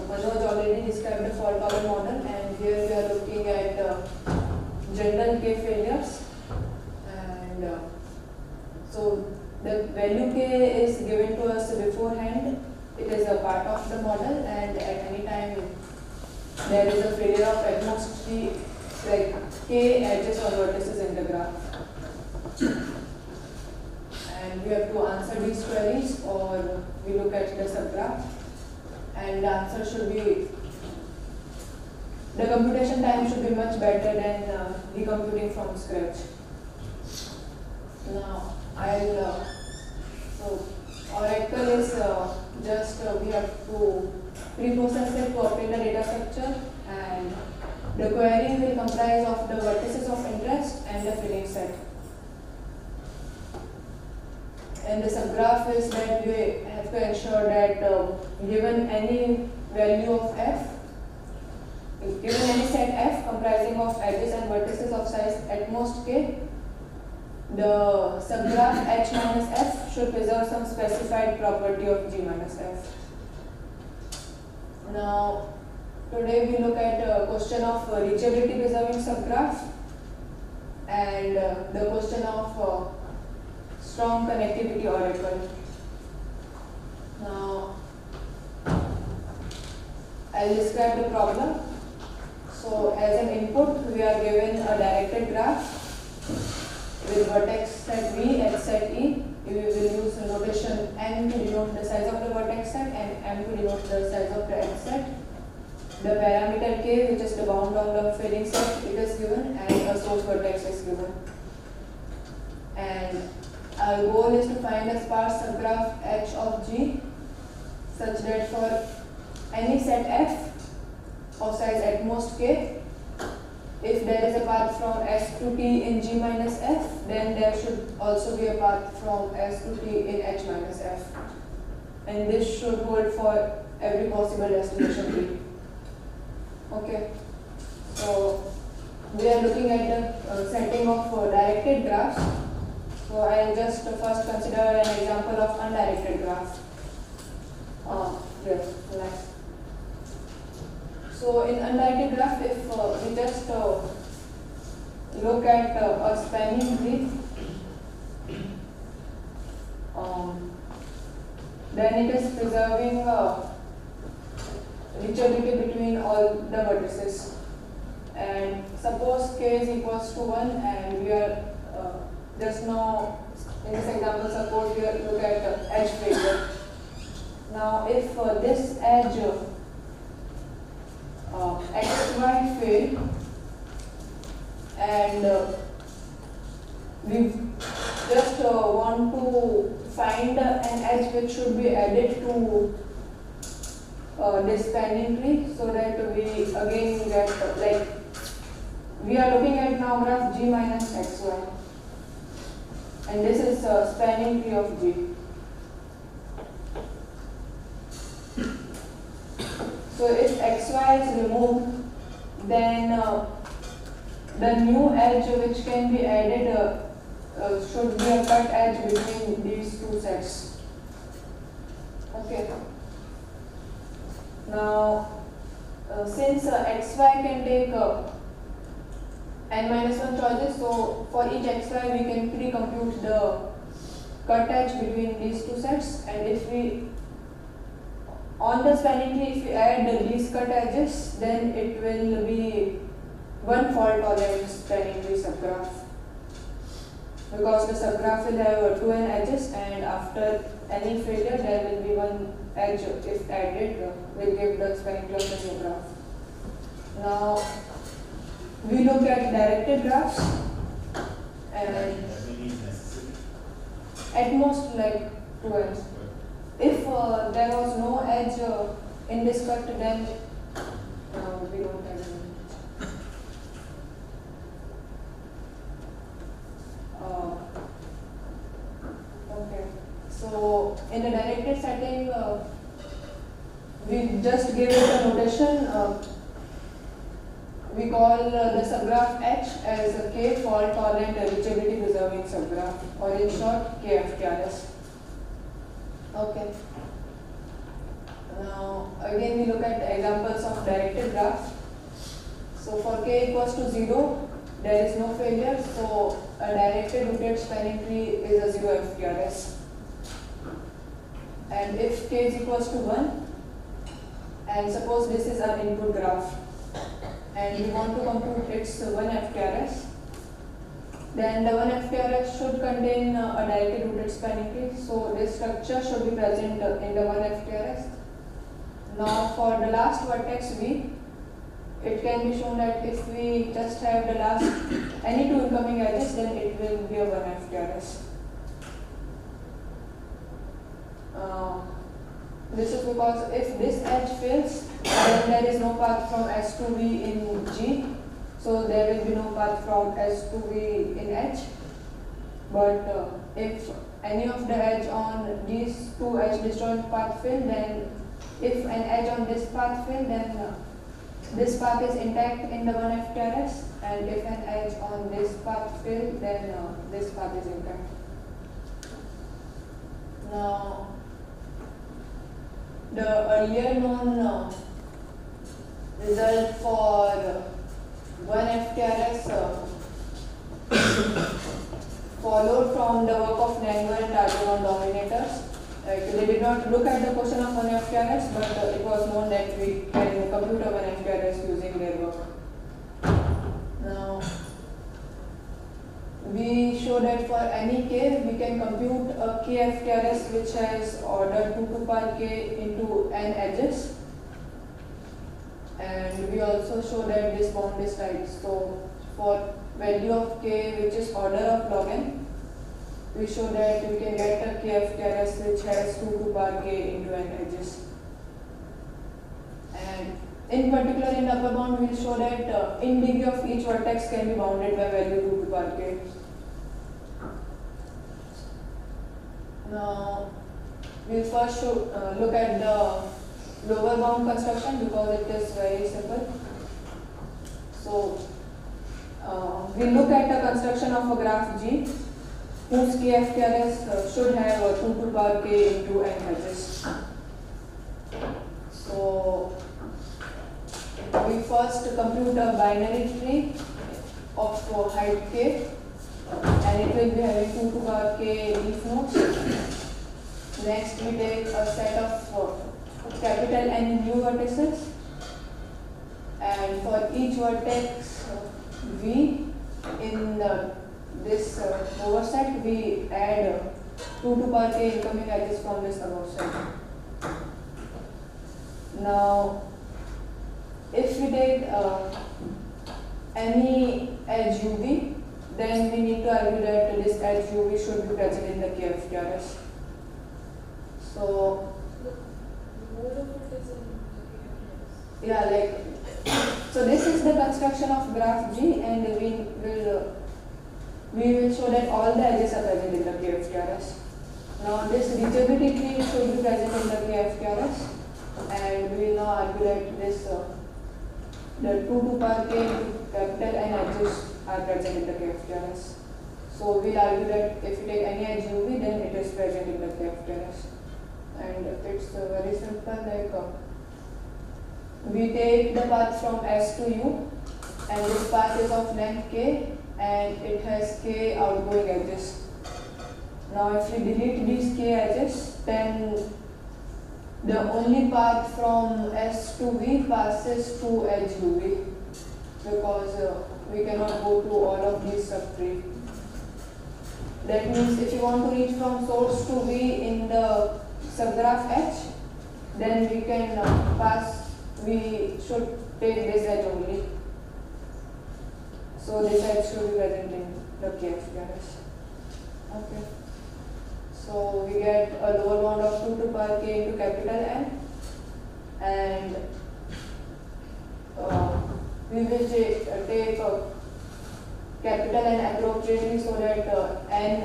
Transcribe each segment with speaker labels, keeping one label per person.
Speaker 1: Manoj already described the fault-tolerant model, and here we are looking at general K failures. And so the value K is given to us beforehand. It is a part of the model, and at any time there is a failure of at most K, like K edges or vertices in the graph. And we have to answer these queries, or we look at the subgraph. And the answer should be, the computation time should be much better than decomputing from scratch. Now, so Oracle is just, we have to pre-process it to obtain the data structure, and the query will comprise of the vertices of interest and the filling set. And the subgraph is that we have to ensure that given any value of f, given any set f comprising of edges and vertices of size at most k, the subgraph h minus f should preserve some specified property of g minus f. Now, today we look at a question of reachability preserving subgraph, and the question of strong connectivity oracle. Now, I'll describe the problem. So, as an input, we are given a directed graph with vertex set V at set E. We will use notation n to denote the size of the vertex set and m to denote the size of the edge set. The parameter k, which is the bound on the filling set, it is given, and a source vertex is given. And our goal is to find a sparse subgraph H of G such that for any set F of size at most k, if there is a path from S to T in G minus F, then there should also be a path from S to T in H minus F. And this should hold for every possible destination T. Okay. So we are looking at the setting of directed graphs. So I'll just first consider an example of undirected graph. Yes, relax. So in undirected graph, if we just look at a spanning tree, then it is preserving reachability between all the vertices. And suppose k is equals to 1, and we are just now, in this example, suppose we look at edge failure. Now, if this edge xy failed, and we just want to find an edge which should be added to this spanning tree, so that we again get, like, we are looking at now graph G minus xy. And this is a spanning tree of G. So if xy is removed, then the new edge which can be added should be a cut edge between these two sets. Okay. Now, since xy can take n-1 choices, so for each xy we can pre-compute the cut edge between these two sets, and if we, on the spanning tree, if we add these cut edges, then it will be one fault-tolerant spanning tree subgraph, because the subgraph will have 2n edges, and after any failure there will be one edge, if added, will give the spanning tree of the new graph. Now, we look at directed graphs, and at most like 2 edges. If there was no edge in this cut, then we don't have any. Okay, so in the directed setting, we just give it a notation. We call the subgraph H as a K fault-tolerant reachability preserving subgraph, or in short, K-FTRS. Okay. Now again we look at examples of directed graph. So for k equals to 0, there is no failure, so a directed rooted spanning tree is a 0 FT-SSR. And if k is equals to 1, and suppose this is our input graph, and we want to compute its 1 FT-SSR, then the 1 FT-SSR should contain a directed rooted spanning tree, so this structure should be present in the 1 FT-SSR. Now for the last vertex V, it can be shown that if we just have the last any two incoming edges, then it will be a 1 FT-SSR. This is because if this edge fails, then there is no path from S to V in G, so there will be no path from S to V in H. But if any of the edge on these two edge disjoint path fail, then if an edge on this path fail, then this path is intact in the 1 FT-SSR, and if an edge on this path fail, then this path is intact. Now, the earlier known result for 1 FT-SSR followed from the work of Nango and Target dominators. They did not look at the question of 1 FT-SSR, but it was known that we can compute a 1 FT-SSR using their work. Now, we show that for any k, we can compute a k FT-SSR which has order 2 to power k into n edges. And we also show that this bound is tight. So, for value of k which is order of log n, we show that we can get a k FT-SSR which has 2 to power k into n edges. And in particular, in the upper bound, we will show that in degree of each vertex can be bounded by value 2 to power k. Now, we will first look at the lower bound construction because it is very simple. So, we look at the construction of a graph G whose k FT-SSR should have a 2 to power k into n edges. So, we first compute a binary tree of height k, and it will be having 2 to power k leaf nodes. Next, we take a set of capital N new vertices, and for each vertex V in this lower set, we add 2 to power k incoming edges from this above set. Now, if we take any edge UV, then we need to argue that this edge UV should be present in the k FT-SSR. So, yeah, so this is the construction of graph G, and we will show that all the edges are present in the k FT-SSR. Now, this reachability tree should be present in the k FT-SSR, and we will now argue that this the 2 to power k capital N edges are present in the k FT-SSR. So we will argue that if we take any edge UV, then it is present in the k FT-SSR. And it's very simple, we take the path from S to U, and this path is of length k, and it has k outgoing edges. Now if we delete these k edges, then the only path from S to V passes through edge UV, because we cannot go to all of these subtree. That means if you want to reach from source to V in the subgraph H, then we can we should take this edge only. So this edge should be present in the k FT-SSR. Okay. So we get a lower bound of 2 to power k into capital N, and we will take capital N appropriately so that N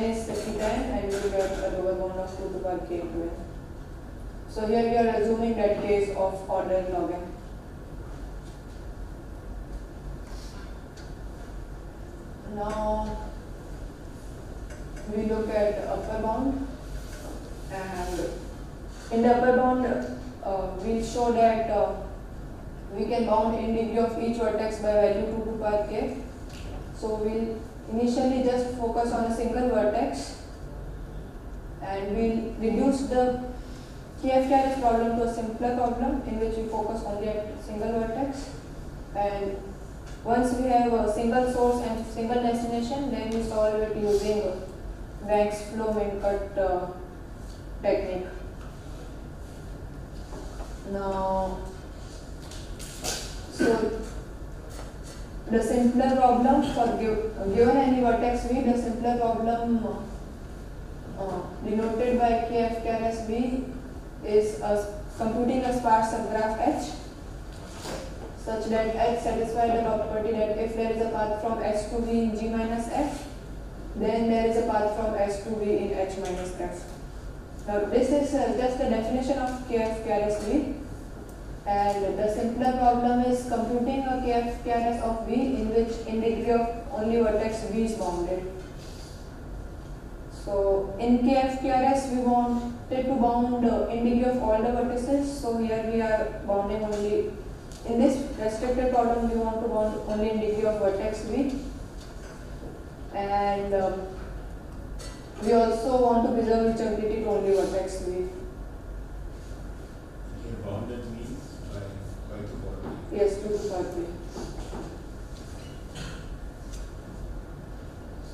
Speaker 1: is 50 and we will get a lower bound of 2 to power k into N. So here we are assuming that k is of order log n. Now we look at upper bound, and In the upper bound, we'll show that we can bound in degree of each vertex by value 2 to power k. So we'll initially just focus on a single vertex, and we'll reduce the A-FTRS problem to a simpler problem in which we focus only at single vertex. And once we have a single source and single destination, then we solve it using Max flow min-cut technique. Now, so the simpler problem for given any vertex V, the simpler problem denoted by K-FTRS V is computing a sparse subgraph H such that H satisfies the property that if there is a path from H to V in G minus F, then there is a path from H to V in H minus F. Now this is just the definition of K-FTRS V, and the simpler problem is computing a K-FTRS of V in which in degree of only vertex V is bounded. So in K-FTRS we wanted to bound in degree of all the vertices, so here we are bounding only, in this restricted problem we want to bound only in degree of vertex V, and we also want to preserve reachability to only vertex V.
Speaker 2: Bounded means by 2 to power k.
Speaker 1: Yes, 2 to power k.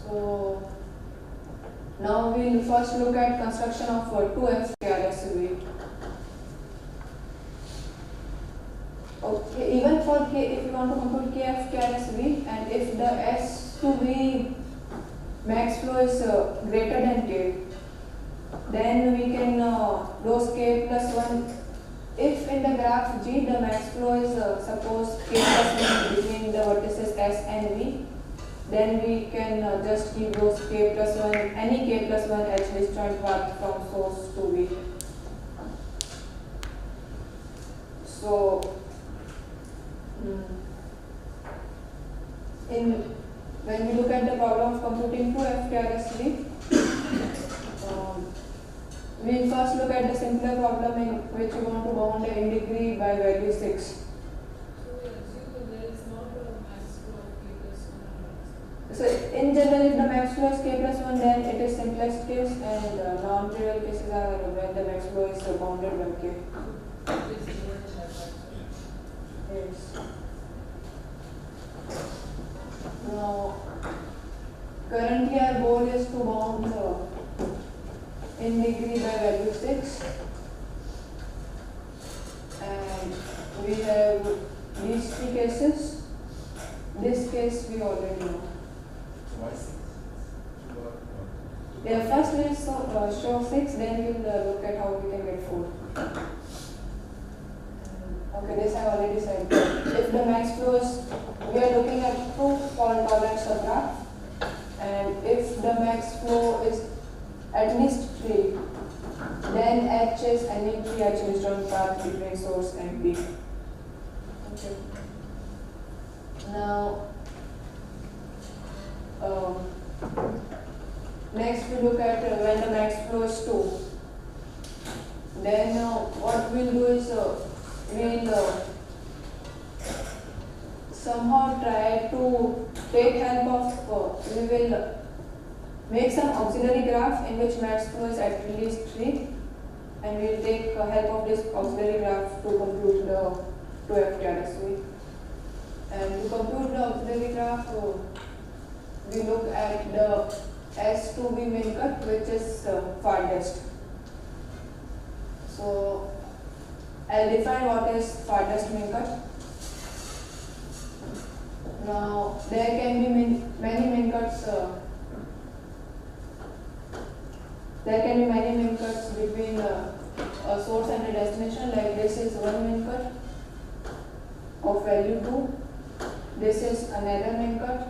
Speaker 1: So now we'll first look at construction of 2 FT-SSR V. Okay, even for K, if you want to compute K-FTRS V, and if the S to V max flow is greater than K, then we can dose K plus 1. If in the graph G the max flow is suppose K plus 1 between the vertices S and V, then we can just give those K plus 1, any K plus 1 H disjoint path from source to V. So when we look at the problem of computing 2 FT-SSR V, we first look at the simpler problem in which we want to bound in degree by value 6.
Speaker 3: So we assume that there is not a max flow of K plus 1.
Speaker 1: So in general, if the max flow is K plus 1, then it is simplest case, and non-trivial cases are when the max flow is bounded by K. Yes. Now, currently our goal is to bound in degree by value 6, and we have these 3 cases. This case we already know.
Speaker 2: Why 6?
Speaker 1: Yeah, first we will show 6, then we will look at how we can get 4. Okay, this I already said. If the max flow is, we are looking at 2 fault-tolerant subgraph, and if the max flow is at least 3, then H is any 3 H disjoint path between source and V. Okay. Now, next we look at when the max flow is 2. Then what we'll do is we'll somehow try to take help of, we will make some auxiliary graph in which max flow is at least 3, and we will take help of this auxiliary graph to compute the 2 FT-SSR V. And to compute the auxiliary graph, we look at the S to V min-cut, which is farthest. So I'll define what is farthest min-cut. Now there can be many min-cuts. There can be many min-cuts between a source and a destination. Like this is one min-cut of value 2. This is another min-cut.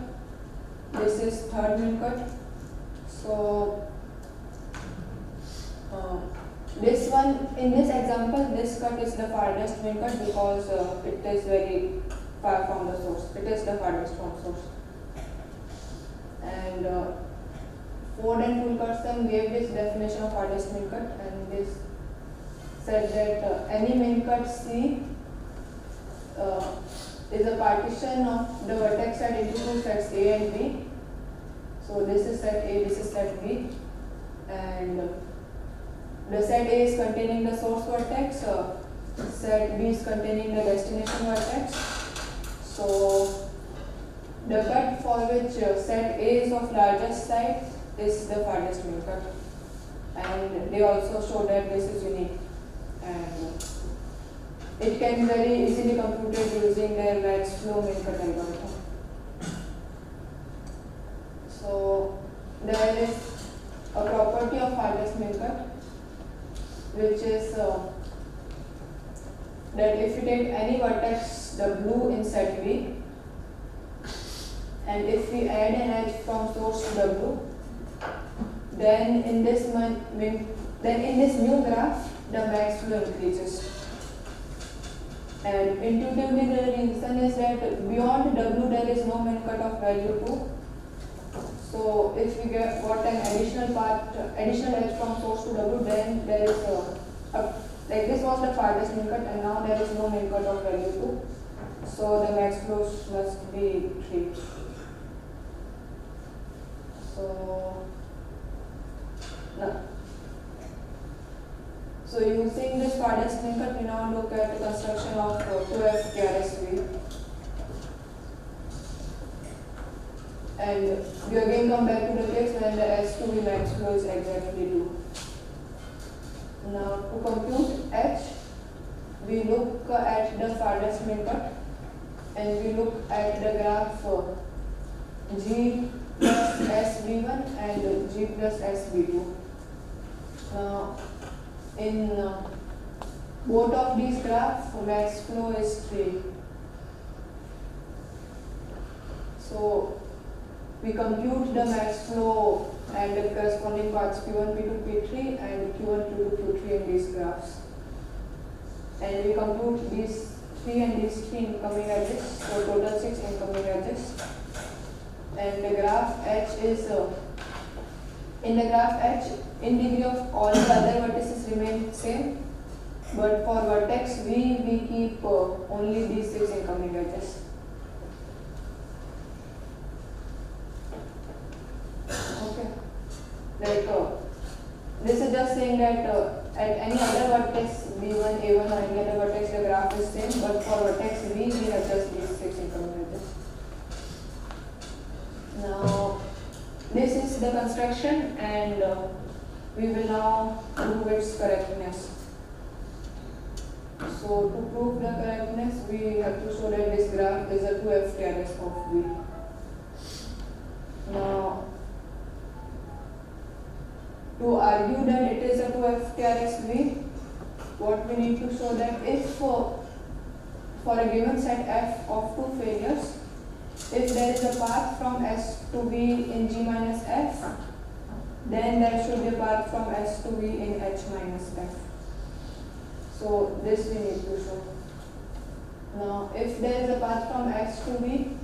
Speaker 1: This is third min-cut. So this one, in this example, this cut is the farthest min-cut because it is very far from the source. It is the farthest from source. And Ford and Fulkerson gave this definition of farthest min-cut, and this said that any min-cut C is a partition of the vertex set into two sets A and B. So this is set A, this is set B, and the set A is containing the source vertex, set B is containing the destination vertex. So the cut for which set A is of largest size is the farthest min-cut, and they also show that this is unique, and it can be very easily computed using their max flow min-cut algorithm. So there is a property of farthest min-cut, which is that if you take any vertex W in set V, and if we add an edge from source to W, then in this new graph the max flow increases. And intuitively the reason is that beyond W there is no min-cut of value 2. So if we got an additional edge from source to W, then there is like this was the farthest min-cut, and now there is no min-cut of value 2. So the max flows must be 3. So so using this farthest min-cut, we now look at the construction of 2 FT-SSR V. And we again come back to the case when the S2V max flow is exactly 2. Now to compute H, we look at the farthest min-cut, and we look at the graph G plus SV1 and G plus SV2. Now in both of these graphs, max flow is 3. So we compute the max flow and the corresponding paths Q1, P2, P3 and Q1, Q2, Q3 in these graphs. And we compute these 3 and these 3 incoming edges, so total 6 incoming edges. And the graph H is, in the graph H, in degree of all the other vertices remain same, but for vertex V, we keep only these 6 incoming edges. Okay, like this is just saying that at any other vertex V1, A1 or any other vertex, the graph is same, but for vertex V, we have just these 6 incoming edges. Now, this is the construction, and we will now prove its correctness. So, to prove the correctness, we have to show that this graph is a 2 FT-SSR of V. Now, to argue that it is a 2 FT-SSR V, what we need to show that if for a given set F of 2 failures, if there is a path from S to V in G minus F, then there should be a path from S to V in H minus F. So this we need to show. Now if there is a path from S to V,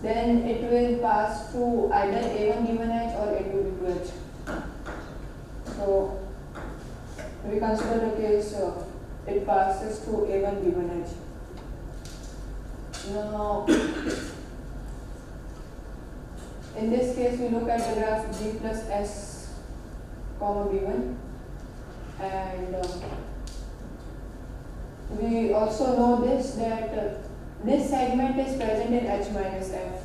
Speaker 1: then it will pass through either A1 given H or A2 given H. So we consider the case it passes through A1 given H. Now in this case we look at the graph G plus S comma B1, and we also know this that this segment is present in H minus F.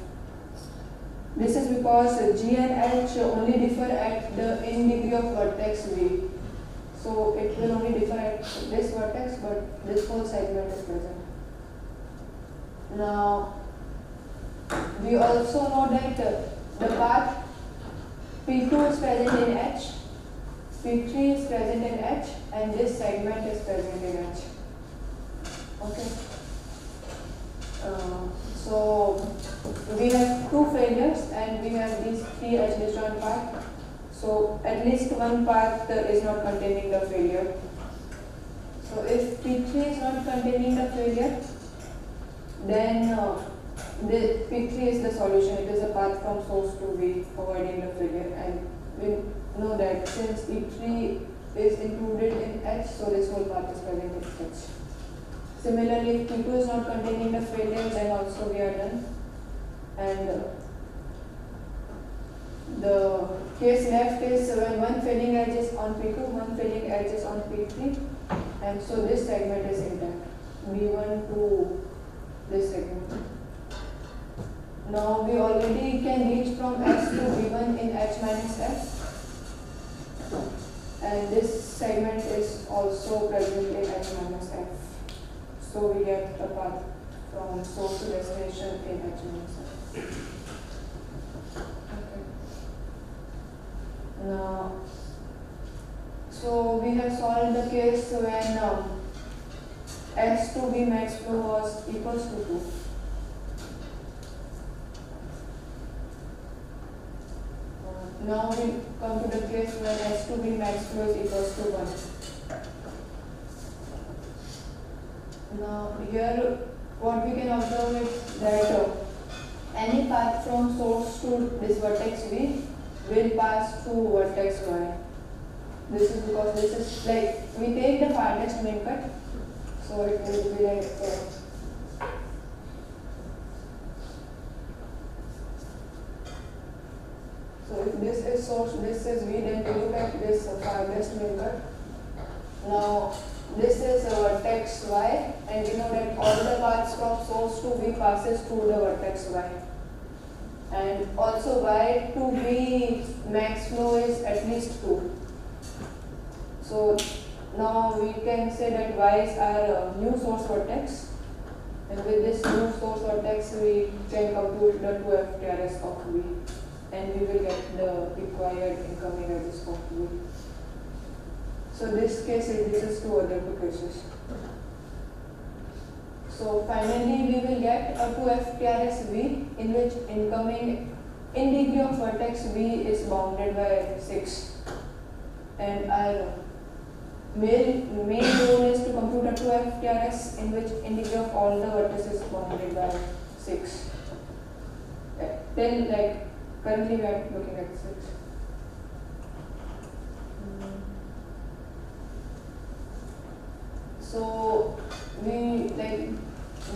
Speaker 1: This is because G and H only differ at the in degree of vertex V. So it will only differ at this vertex, but this whole segment is present. Now we also know that the path P2 is present in H, P3 is present in H, and this segment is present in H. Okay. So we have 2 failures and we have these 3 H disjoint paths. So at least one path is not containing the failure. So if P3 is not containing the failure, then the P3 is the solution. It is a path from source to V avoiding the failure, and we know that since P3 is included in H, so this whole path is present in H. Similarly, if P2 is not containing the failure, then also we are done. And the case left is when one failing edge is on P2, one failing edge is on P3, and so this segment is intact, B1 to this segment. Now we already can reach from S to B1 in H minus F, and this segment is also present in H minus F. So we get a path from source to destination in H minus F. Now, so we have solved the case when S to B max flow was equals to 2. Now we come to the case when S to B max flow is equals to 1. Now here what we can observe is that any path from source to this vertex V will pass through vertex Y. This is because this is like, we take the farthest min-cut, so it will be like so if this is source, this is V, then we look at this farthest min-cut. Now this is a vertex Y, and we know that all the paths from source to V passes through the vertex Y. And also Y to B max flow is at least 2. So now we can say that Y's are new source vertex, and with this new source vertex we can compute the 2 FT-SSR of V, and we will get the required incoming edges of V. So this case reduces to other two cases. So finally we will get a 2 FT-SSR V in which incoming in degree of vertex V is bounded by 6, and our main goal is to compute a 2 FT-SSR in which in degree of all the vertices is bounded by 6. Then like currently we are looking at 6. So we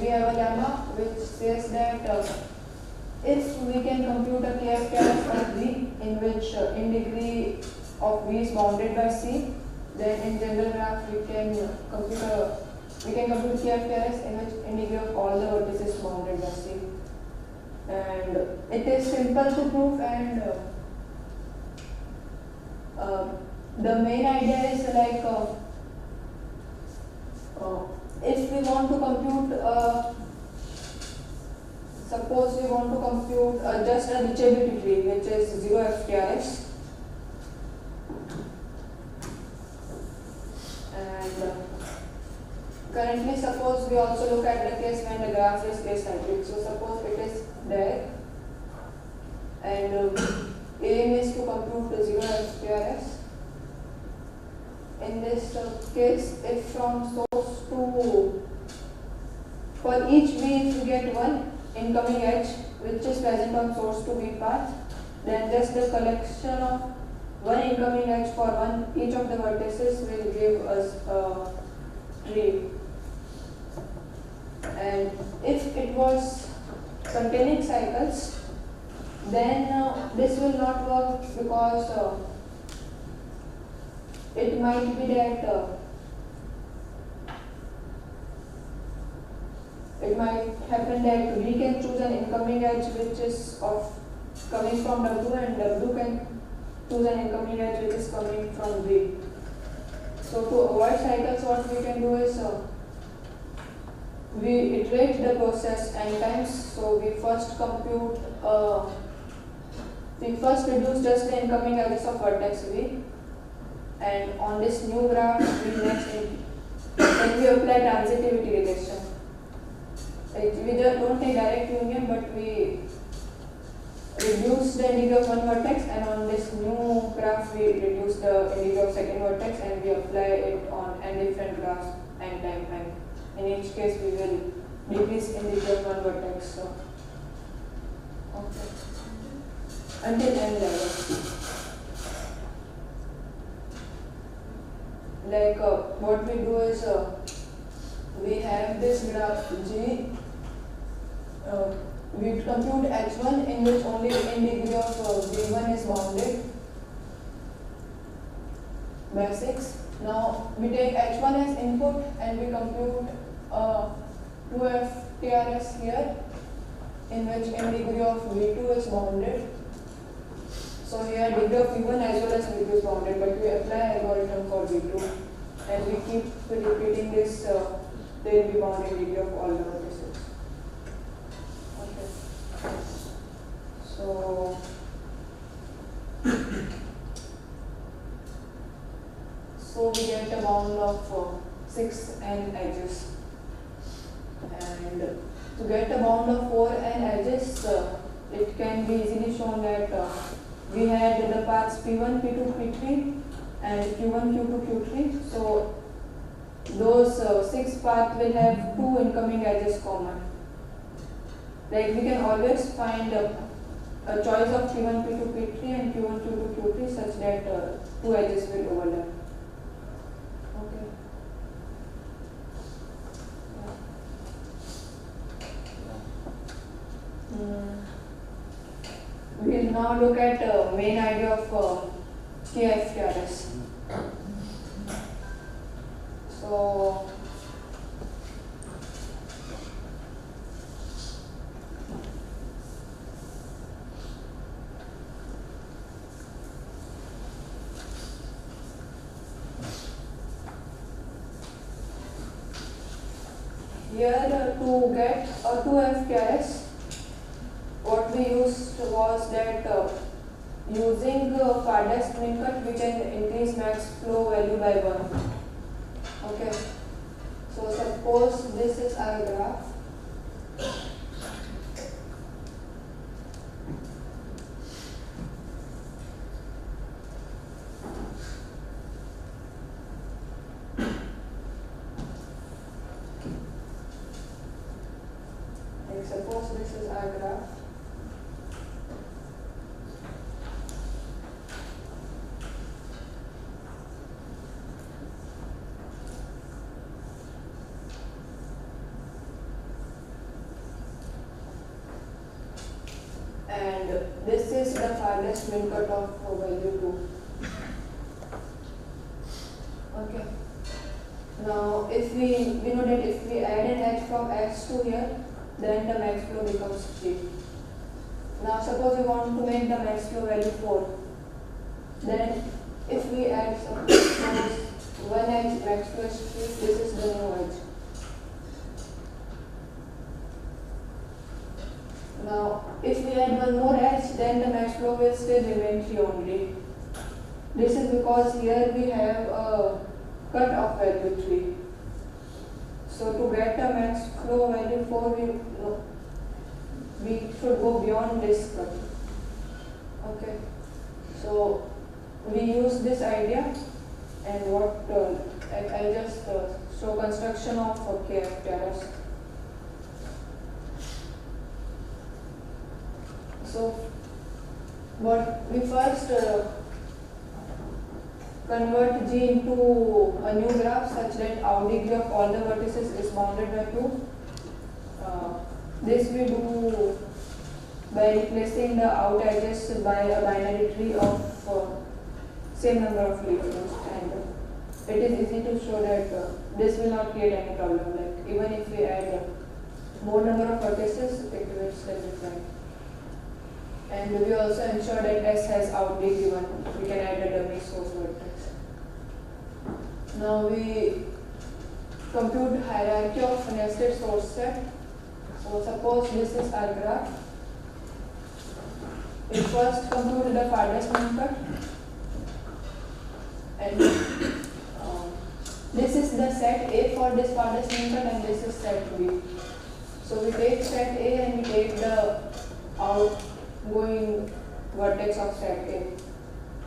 Speaker 1: have a lemma which says that if we can compute a K-FTRS of V in which in degree of V is bounded by C, then in general graph we can compute K-FTRS in which in degree of all the vertices is bounded by C. And it is simple to prove, and the main idea is like if we want to compute, suppose we want to compute just a reachability tree which is 0 FT-SSR, and currently suppose we also look at the case when the graph is acyclic. So suppose it is there, and aim is to compute the 0 FT-SSR. In this case, if from source to, for each V if you get one incoming edge which is present on source to V path, then just the collection of one incoming edge for each of the vertices will give us a tree. And if it was containing cycles, then this will not work because it might be that it might happen that we can choose an incoming edge which is coming from W, and W can choose an incoming edge which is coming from V. So to avoid cycles, what we can do is we iterate the process n times. So we first compute, we first reduce just the incoming edges of vertex V, and on this new graph then we apply transitivity relation. We just don't take direct union, but we reduce the integer of one vertex, and on this new graph we reduce the integer of second vertex, and we apply it on n different graphs n time n. In each case we will decrease integer of one vertex. So okay, until n level. like what we do is we have this graph G. We compute H1 in which only n degree of V1 is bounded by 6. Now we take H1 as input and we compute 2 FT-SCR here in which n degree of V2 is bounded. So here degree of V1 as well as V2 is bounded, but we apply algorithm for V2 and we keep repeating this, they will be bounded degree of all the vertices. Okay. So we get a bound of 6 n edges, and to get a bound of 4 n edges, it can be easily shown that we had the paths P1, P2, P3 and Q1, Q2, Q3. So those 6 paths will have 2 incoming edges common. Like we can always find a choice of P1, P2, P3 and Q1, Q2, Q3 such that 2 edges will overlap. Okay. We will now look at main idea of A-FTRS. So here to get a 2 FTRS, what we used was that using Farthest min-cut we can increase max flow value by 1. Okay. So suppose this is our graph. Like suppose this is our graph. And this is the farthest min-cut of value 2. Okay. Now if we know that if we add an edge from X to here, then the max flow becomes 3. Now suppose we want to make the max flow value 4. Then if we add suppose one edge max flow is 3, this is the new edge. Now, if we add one more edge, then the max flow will still remain 3 only. This is because here we have a cut of value 3. So to get a max flow value 4, we should go beyond this cut. Okay. So we use this idea, and what I'll just show construction of A-FTRS. So what we first convert G into a new graph such that our degree of all the vertices is bounded by 2. This we do by replacing the out edges by a binary tree of same number of leaf nodes, and it is easy to show that this will not create any problem. Like even if we add more number of vertices, it will still be fine. And we also ensure that S has out degree 1. We can add a dummy source vertex. Now we compute hierarchy of nested source set. So suppose this is our graph. We first compute the farthest min-cut, and this is the set A for this farthest min-cut, and this is set B. So we take set A and we take the outgoing vertex of set A,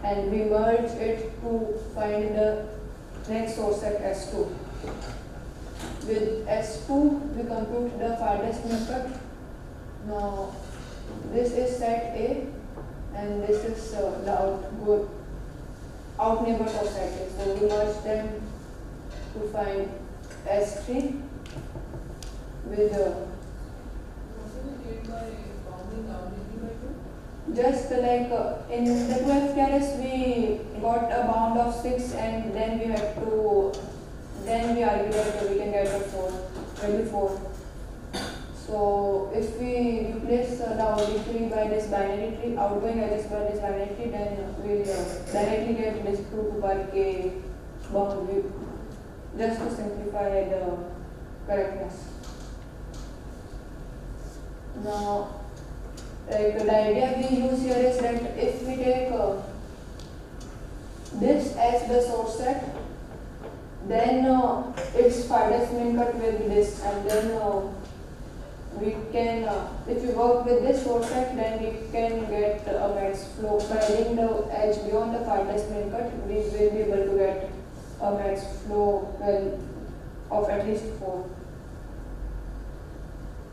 Speaker 1: and we merge it to find the next source set S2. With S2 we compute the farthest min-cut. Now this is set A and this is the outgoing out neighbors of cycles. So we merge them to find S3 with
Speaker 3: What do we get by bounding down by 2?
Speaker 1: just like in the 2 FTRS we got a bound of 6 and then we had to argue that we can get a 4, value 4. So if we replace the outgoing tree by this binary tree, outgoing edges by this binary tree, then we'll directly get this 2 bar k bound view, just to simplify the correctness. Now, like the idea we use here is that if we take this as the source set, then its farthest min cut will be this, and then we can, if we work with this source set, then we can get a max flow. By adding the edge beyond the farthest min cut, we will be able to get a max flow of at least 4.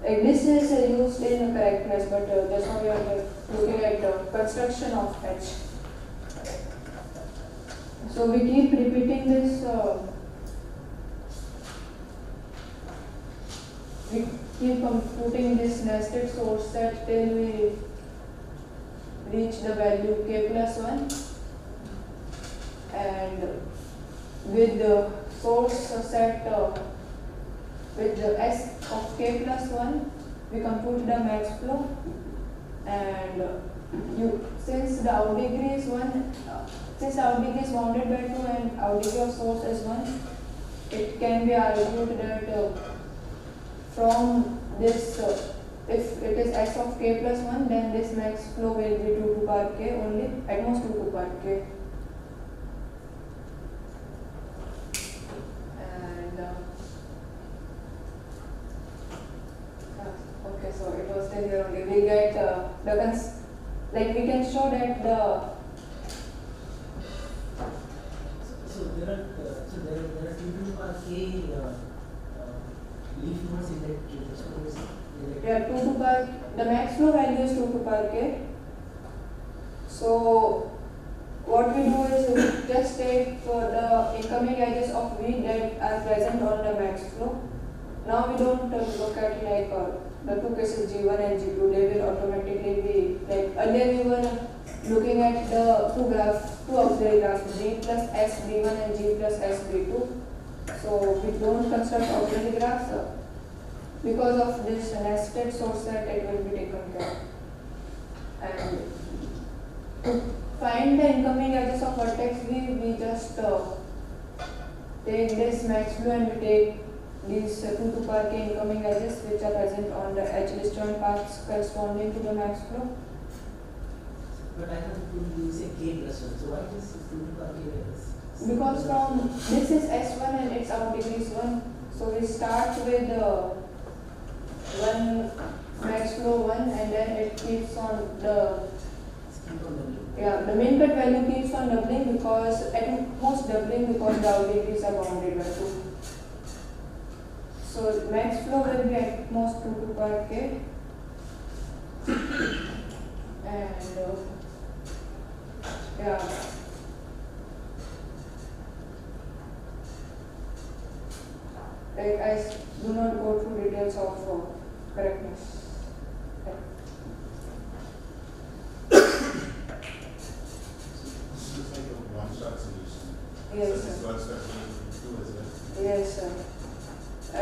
Speaker 1: Like this is used in correctness, but just now we are looking at the construction of edge. So we keep repeating this. We keep computing this nested source set till we reach the value k plus 1, and with the source set with the s of k plus 1 we compute the max flow, and since the out degree is 1, since the out degree is bounded by 2 and out degree of source is 1, it can be argued that from this, if it is s of k plus 1, then this max flow will be 2 to power k only, at most 2 to power k. And okay, so it was still here only. We get like we can show that the
Speaker 4: there are 2 to power k leaf nodes in that tree.
Speaker 1: yeah, 2 to power, the max flow value is 2 to power k. So what we do is we just take the incoming edges of V that are present on the max flow. Now we don't look at like the two cases G1 and G2, they will automatically be like earlier we were looking at the two auxiliary graphs, G plus S B1 and G plus S B2. So we don't construct auxiliary graphs. Because of this nested source set, it will be taken care of. And to find the incoming edges of vertex V, we just take this max flow and we take these 2 to power k incoming edges which are present on the edge disjoint paths corresponding to the max flow.
Speaker 4: But I have to say k plus 1. So why is 2 to power k levels?
Speaker 1: Because from this is S1 and its out degree is 1. So we start with 1 max flow 1 and then it keeps on the the min cut value keeps on doubling, because at most doubling because the out degrees are bounded by 2. So max flow will be at most 2 to power k, and like I do not go through details of correctness.
Speaker 2: This looks like a one-shot solution.
Speaker 1: Yes,
Speaker 2: So this
Speaker 1: sir.
Speaker 2: works for two as well.
Speaker 1: Yes, sir. I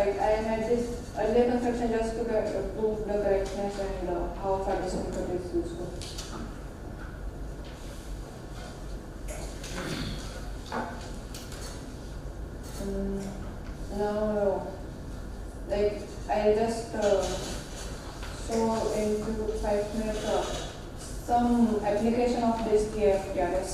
Speaker 1: had this earlier construction just to prove the correctness and how farthest method is useful. Now, like I'll just show into 5 minutes some application of this A-FTRS.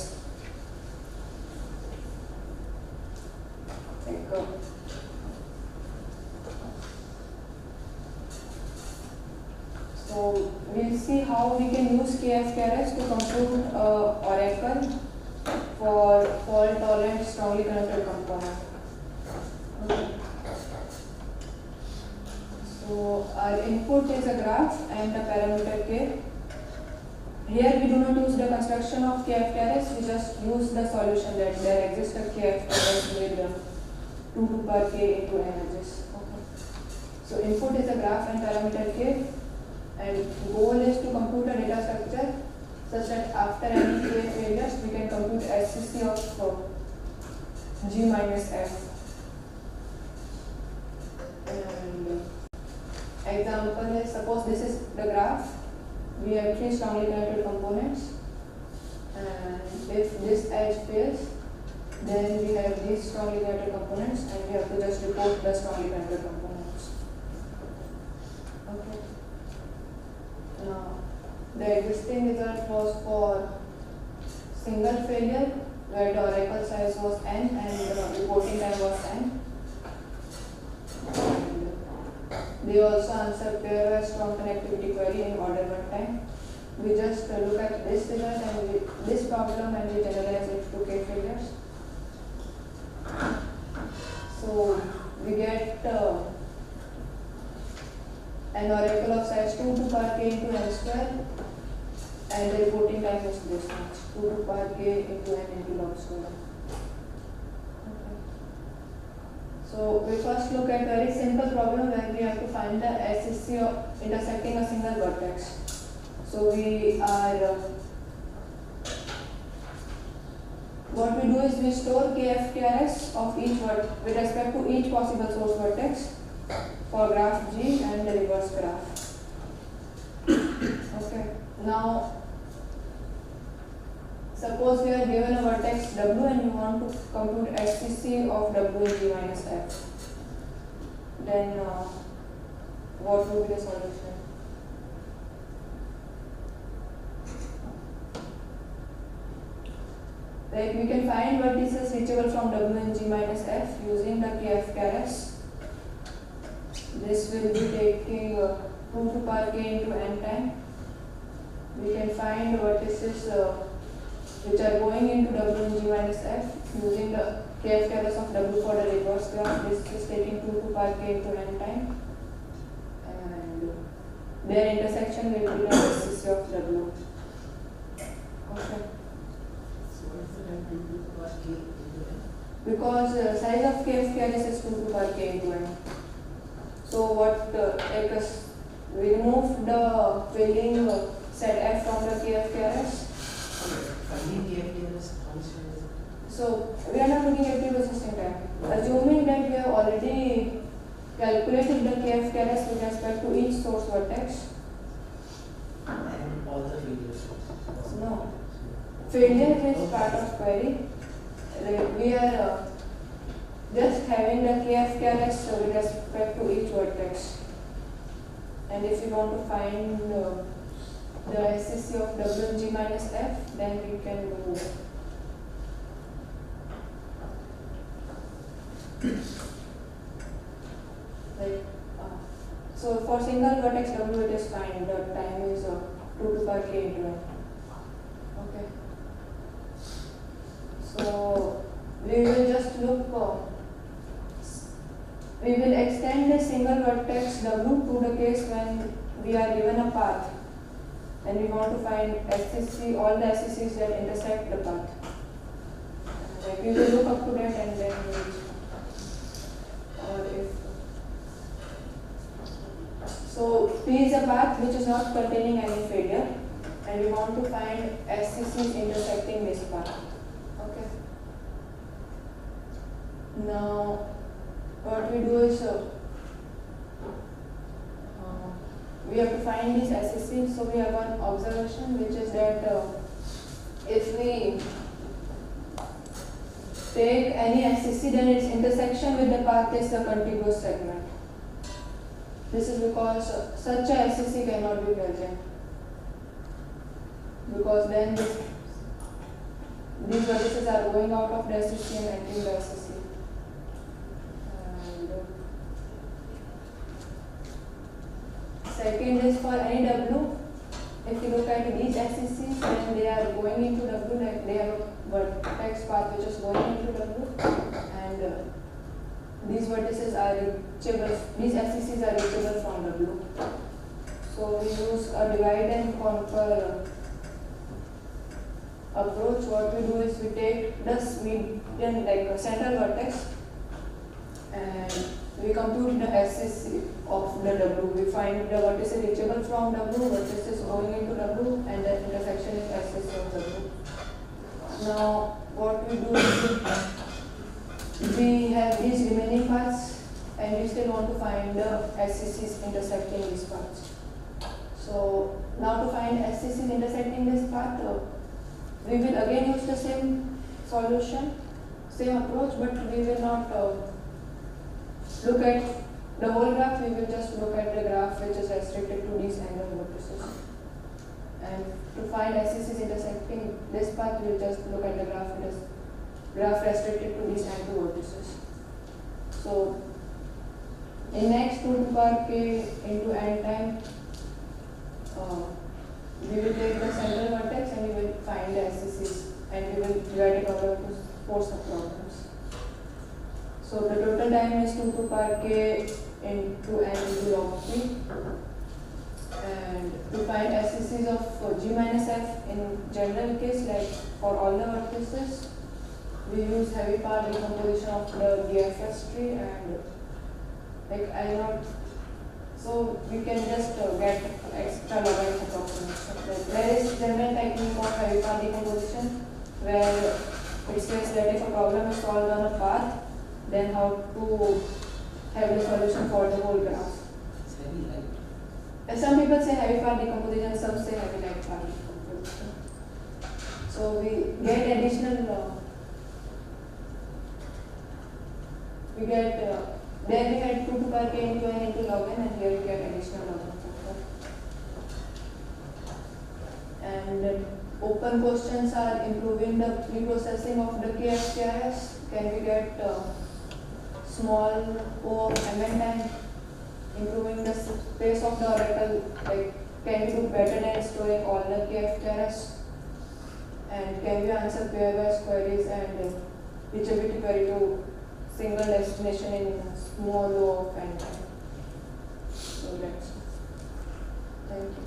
Speaker 1: So we'll see how we can use A-FTRS to compute Oracle for fault-tolerant strongly connected component. So our input is a graph and a parameter k. Here we do not use the construction of K-FTRS, we just use the solution that there exists a K-FTRS with 2 to power k into n edges. Okay. So input is a graph and parameter k, and goal is to compute a data structure such that after any k failures we can compute SCC of G minus f. And example is, suppose this is the graph. We have 3 strongly connected components, and if this edge fails, then we have these strongly connected components, and we have to just report the strongly connected components. Okay. Now, the existing result was for single failure, where the oracle size was n and the reporting time was n. They also answered pairwise strong connectivity query in order 1 time. We just look at this result and this problem and we generalize it to k failures. So we get an oracle of size 2 to power k into n square, and the reporting time is this much, 2 to power k into n into log square. So we first look at very simple problem where we have to find the SCC of intersecting a single vertex. So we are what we do is we store K-FTRS of each with respect to each possible source vertex for graph G and the reverse graph. Okay. Now suppose we are given a vertex W and we want to compute SCC of W in G minus F. Then what would be the solution? Like we can find vertices reachable from W in G minus F using the K-FTRS. This will be taking 2 to power k into n time. We can find vertices which are going into W in G minus F using the K-FTRS of W for the reverse graph. This is taking 2 to power k into n time, and their intersection will be the SCC of W. Okay.
Speaker 4: So what is the time 2 to the power k into n?
Speaker 1: Because size of K-FTRS is 2 to the power k into n. So what we remove the filling set F from the K-FTRS.
Speaker 4: Finding K-FTRS, how much time is it?
Speaker 1: So we are not looking at the persisting time. Assuming that we have already calculated the K-FTRS with respect to each source vertex.
Speaker 4: And all the failures.
Speaker 1: No. Failure is part of query. We are just having the K-FTRS with respect to each vertex. And if you want to find the SCC of W in G minus F, then we can do like so for single vertex W it is fine. The time is 2 to power k into n. Okay. So we will just look we will extend the single vertex W to the case when we are given a path and we want to find SCC, all the SCCs that intersect the path. Like we will look up to that and then we or if so P is a path which is not containing any failure and we want to find SCCs intersecting this path. Okay. Now what we do is we have to find these SCCs. So we have one observation which is that if we take any SCC then its intersection with the path is the contiguous segment. This is because such a SCC cannot be present because then these vertices are going out of the SCC and entering the SCC. Second is for any W, if you look at these SCCs then they are going into W, like they have a vertex path which is going into W, and these vertices are reachable, these SCCs are reachable from W. So we use a divide and conquer approach, what we do is we take this median, like a central vertex, and we compute the SCC of the W. We find the vertex is reachable from W, vertex is going into W, and the intersection is SCC of W. Now, what we do is we have these remaining paths, and we still want to find the SCCs intersecting these paths. So, now to find SCCs intersecting this path, we will again use the same solution, same approach, but we will not look at the whole graph, we will just look at the graph which is restricted to these angle vertices. And to find SCCs intersecting this path, we will just look at the graph, it is graph restricted to these angle vertices. So, in next 2 to the power k into n time, we will take the central vertex and we will find the SCCs, and we will divide it over to 4 subproblems. So the total time is 2 to the power k into n into log p. And to find SCCs of G minus f in general case, like for all the vertices, we use heavy power decomposition of the DFS tree, and like I not. So we can just get extra logarithm approximation. There is general technique of heavy path decomposition where it says that if a problem is solved on a path, then how to have the solution for the whole graph.
Speaker 4: It's very light.
Speaker 1: Some people say heavy path decomposition, some say heavy light path decomposition. So we get additional. There we had 2 to the power k into n into log n, and here we get additional log n factor. And open questions are improving the preprocessing of the K-FTRS. Can we get small o of mn time, improving the space of the oracle? Like, can we do better than storing all the K-FTRS? And can we answer pairwise queries and reachability query to single destination in small o of n time? So that's, thank you.